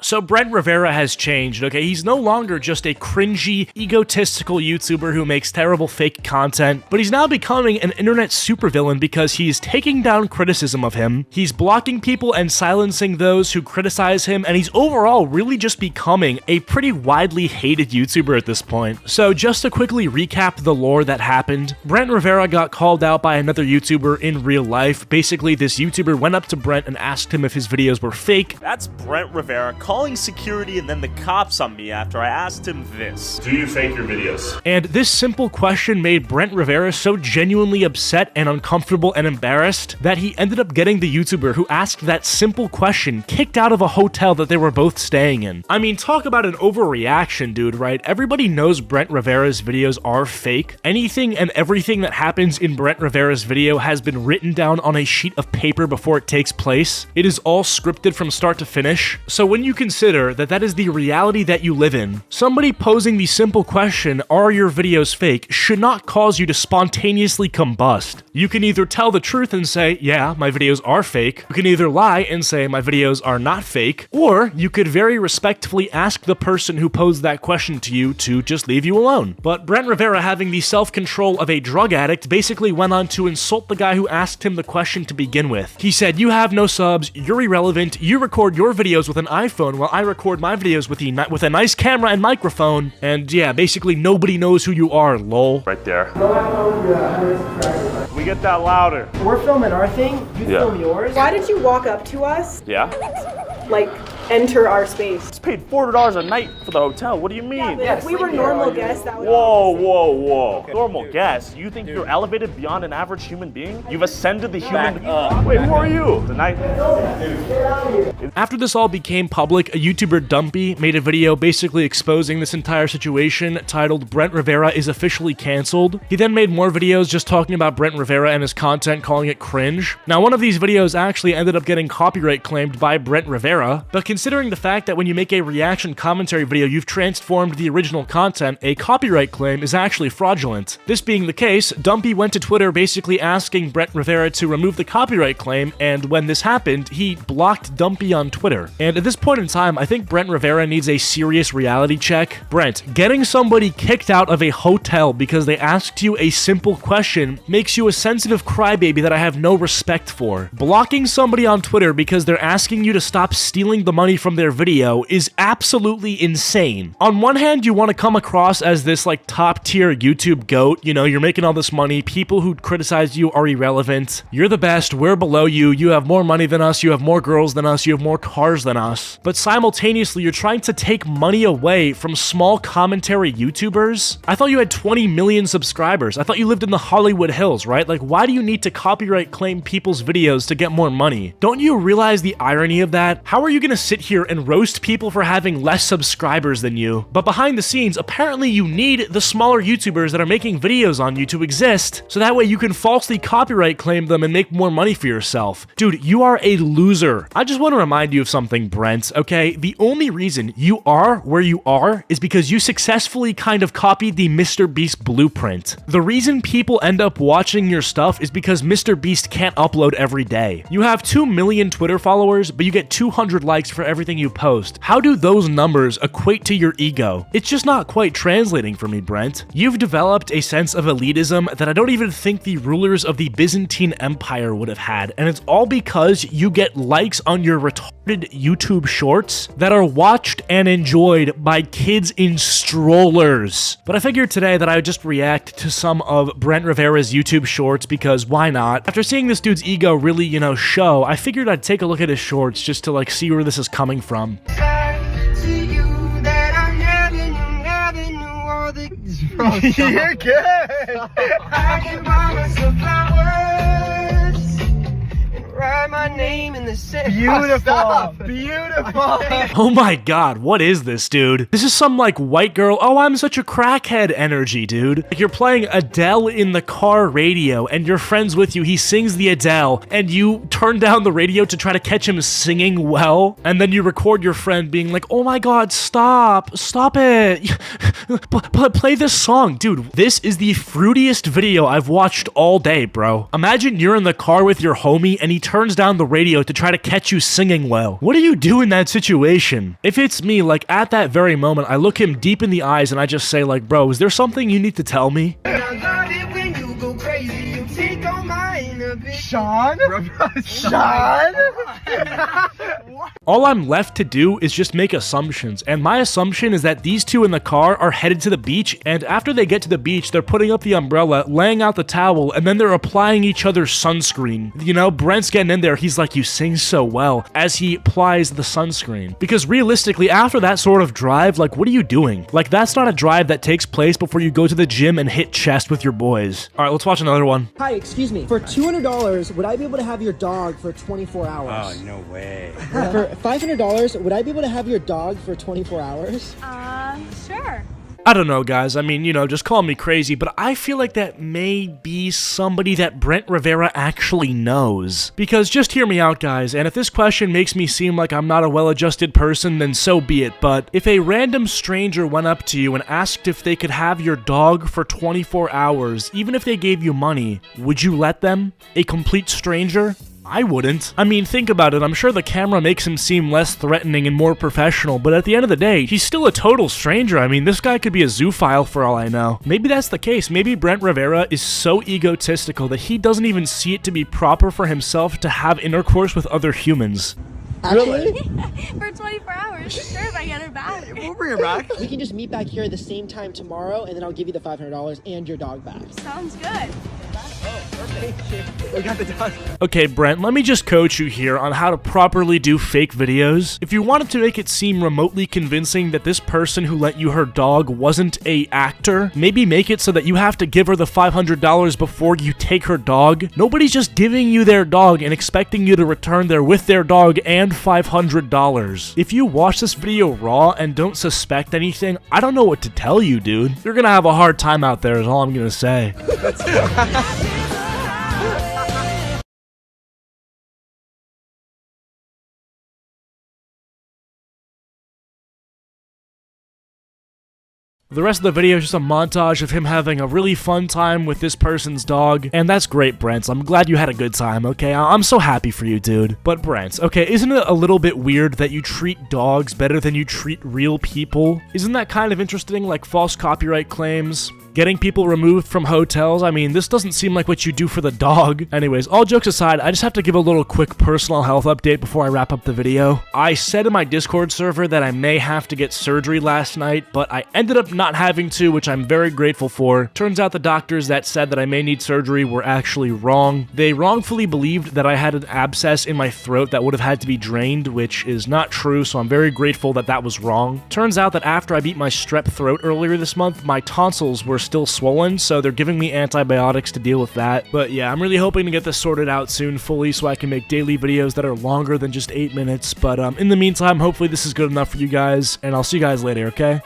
So Brent Rivera has changed, okay? He's no longer just a cringy, egotistical YouTuber who makes terrible fake content, but he's now becoming an internet supervillain because he's taking down criticism of him, he's blocking people and silencing those who criticize him, and he's overall really just becoming a pretty widely hated YouTuber at this point. So just to quickly recap the lore that happened, Brent Rivera got called out by another YouTuber in real life. Basically, this YouTuber went up to Brent and asked him if his videos were fake. That's Brent Rivera calling security and then the cops on me after I asked him this. Do you fake your videos? And this simple question made Brent Rivera so genuinely upset and uncomfortable and embarrassed that he ended up getting the YouTuber who asked that simple question kicked out of a hotel that they were both staying in. I mean, talk about an overreaction, dude, right? Everybody knows Brent Rivera's videos are fake. Anything and everything that happens in Brent Rivera's video has been written down on a sheet of paper before it takes place. It is all scripted from start to finish. So when you consider that that is the reality that you live in, somebody posing the simple question, are your videos fake, should not cause you to spontaneously combust. You can either tell the truth and say, yeah, my videos are fake. You can either lie and say my videos are not fake, or you could very respectfully ask the person who posed that question to you to just leave you alone. But Brent Rivera, having the self-control of a drug addict, basically went on to insult the guy who asked him the question to begin with. He said, you have no subs, you're irrelevant, you record your videos with an iPhone while I record my videos with a nice camera and microphone, and yeah, basically nobody knows who you are, lol. Right there. We get that louder. We're filming our thing, you film yours. Why did you walk up to us? Yeah? Like, enter our space? It's paid $400 a night for the hotel. What do you mean? Yeah, but if we were normal guests, that would Whoa. Normal guests? You think you're elevated beyond an average human being? You've ascended the human... Wait, who are you? Tonight. After this all became public, a YouTuber Dumpy made a video basically exposing this entire situation titled Brent Rivera is officially canceled. He then made more videos just talking about Brent Rivera and his content, calling it cringe. Now, one of these videos actually ended up getting copyright claimed by Brent Rivera, but considering the fact that when you make a reaction commentary video, you've transformed the original content, a copyright claim is actually fraudulent. This being the case, Dumpy went to Twitter basically asking Brent Rivera to remove the copyright claim, and when this happened, he blocked Dumpy on Twitter. And at this point in time, I think Brent Rivera needs a serious reality check. Brent, getting somebody kicked out of a hotel because they asked you a simple question makes you a sensitive crybaby that I have no respect for. Blocking somebody on Twitter because they're asking you to stop stealing the money from their video is absolutely insane. On one hand, you want to come across as this like top tier YouTube goat, you know, you're making all this money, people who criticize you are irrelevant, you're the best, we're below you, you have more money than us, you have more girls than us, you have more cars than us, but simultaneously you're trying to take money away from small commentary YouTubers? I thought you had 20 million subscribers, I thought you lived in the Hollywood Hills, right? Like, why do you need to copyright claim people's videos to get more money? Don't you realize the irony of that? How are you gonna sit here and roast people for having less subscribers than you? But behind the scenes, apparently you need the smaller YouTubers that are making videos on you to exist, so that way you can falsely copyright claim them and make more money for yourself. Dude, you are a loser. I just want to remind you of something, Brent, okay? The only reason you are where you are is because you successfully kind of copied the Mr. Beast blueprint. The reason people end up watching your stuff is because Mr. Beast can't upload every day. You have 2 million Twitter followers, but you get 200 likes for everything you post. How do those numbers equate to your ego? It's just not quite translating for me, Brent. You've developed a sense of elitism that I don't even think the rulers of the Byzantine Empire would have had, and it's all because you get likes on your retarded YouTube shorts that are watched and enjoyed by kids in strollers. But I figured today that I would just react to some of Brent Rivera's YouTube shorts because why not? After seeing this dude's ego really, you know, show, I figured I'd take a look at his shorts just to like see where this is coming from. You're good. I can buy myself flowers and write my name in the sand. Beautiful. Beautiful. Oh my god, what is this, dude? This is some like white girl, oh I'm such a crackhead energy, dude. Like you're playing Adele in the car radio and your friend's with you, he sings the Adele and you turn down the radio to try to catch him singing well, and then you record your friend being like, oh my god, stop it. Play this song. Dude, this is the fruitiest video I've watched all day, bro. Imagine you're in the car with your homie and he turns turns down the radio to try to catch you singing well. What do you do in that situation? If it's me, like at that very moment, I look him deep in the eyes and I just say like, bro, is there something you need to tell me? Sean? Sean? All I'm left to do is just make assumptions, and my assumption is that these two in the car are headed to the beach, and after they get to the beach, they're putting up the umbrella, laying out the towel, and then they're applying each other's sunscreen. You know, Brent's getting in there, he's like, you sing so well, as he applies the sunscreen. Because realistically, after that sort of drive, like, what are you doing? Like, that's not a drive that takes place before you go to the gym and hit chest with your boys. Alright, let's watch another one. Hi, excuse me. For $200, would I be able to have your dog for 24 hours? Oh, no way. For $500, would I be able to have your dog for 24 hours? Sure. I don't know, guys. I mean, you know, just call me crazy, but I feel like that may be somebody that Brent Rivera actually knows. Because just hear me out, guys, and if this question makes me seem like I'm not a well-adjusted person, then so be it, but if a random stranger went up to you and asked if they could have your dog for 24 hours, even if they gave you money, would you let them? A complete stranger? I wouldn't. I mean, think about it. I'm sure the camera makes him seem less threatening and more professional, but at the end of the day, he's still a total stranger. I mean, this guy could be a zoophile for all I know. Maybe that's the case. Maybe Brent Rivera is so egotistical that he doesn't even see it to be proper for himself to have intercourse with other humans. Actually, For 24 hours, sure, if I get her back. We'll bring her back. we can just meet back here at the same time tomorrow, and then I'll give you the $500 and your dog back. Sounds good. We got the dog. Okay, Brent, let me just coach you here on how to properly do fake videos. If you wanted to make it seem remotely convincing that this person who lent you her dog wasn't a actor, maybe make it so that you have to give her the $500 before you take her dog. Nobody's just giving you their dog and expecting you to return there with their dog and $500. If you watch this video raw and don't suspect anything, I don't know what to tell you, dude. You're gonna have a hard time out there is all I'm gonna say. The rest of the video is just a montage of him having a really fun time with this person's dog, and that's great, Brent. I'm glad you had a good time, okay? I'm so happy for you, dude. But Brent, okay, isn't it a little bit weird that you treat dogs better than you treat real people? Isn't that kind of interesting, like false copyright claims? Getting people removed from hotels? I mean, this doesn't seem like what you do for the dog. Anyways, all jokes aside, I just have to give a little quick personal health update before I wrap up the video. I said in my Discord server that I may have to get surgery last night, but I ended up not having to, which I'm very grateful for. Turns out the doctors that said that I may need surgery were actually wrong. They wrongfully believed that I had an abscess in my throat that would have had to be drained, which is not true, so I'm very grateful that that was wrong. Turns out that after I beat my strep throat earlier this month, my tonsils were still swollen, so they're giving me antibiotics to deal with that. But yeah, I'm really hoping to get this sorted out soon fully so I can make daily videos that are longer than just 8 minutes. But in the meantime, hopefully this is good enough for you guys, and I'll see you guys later, okay?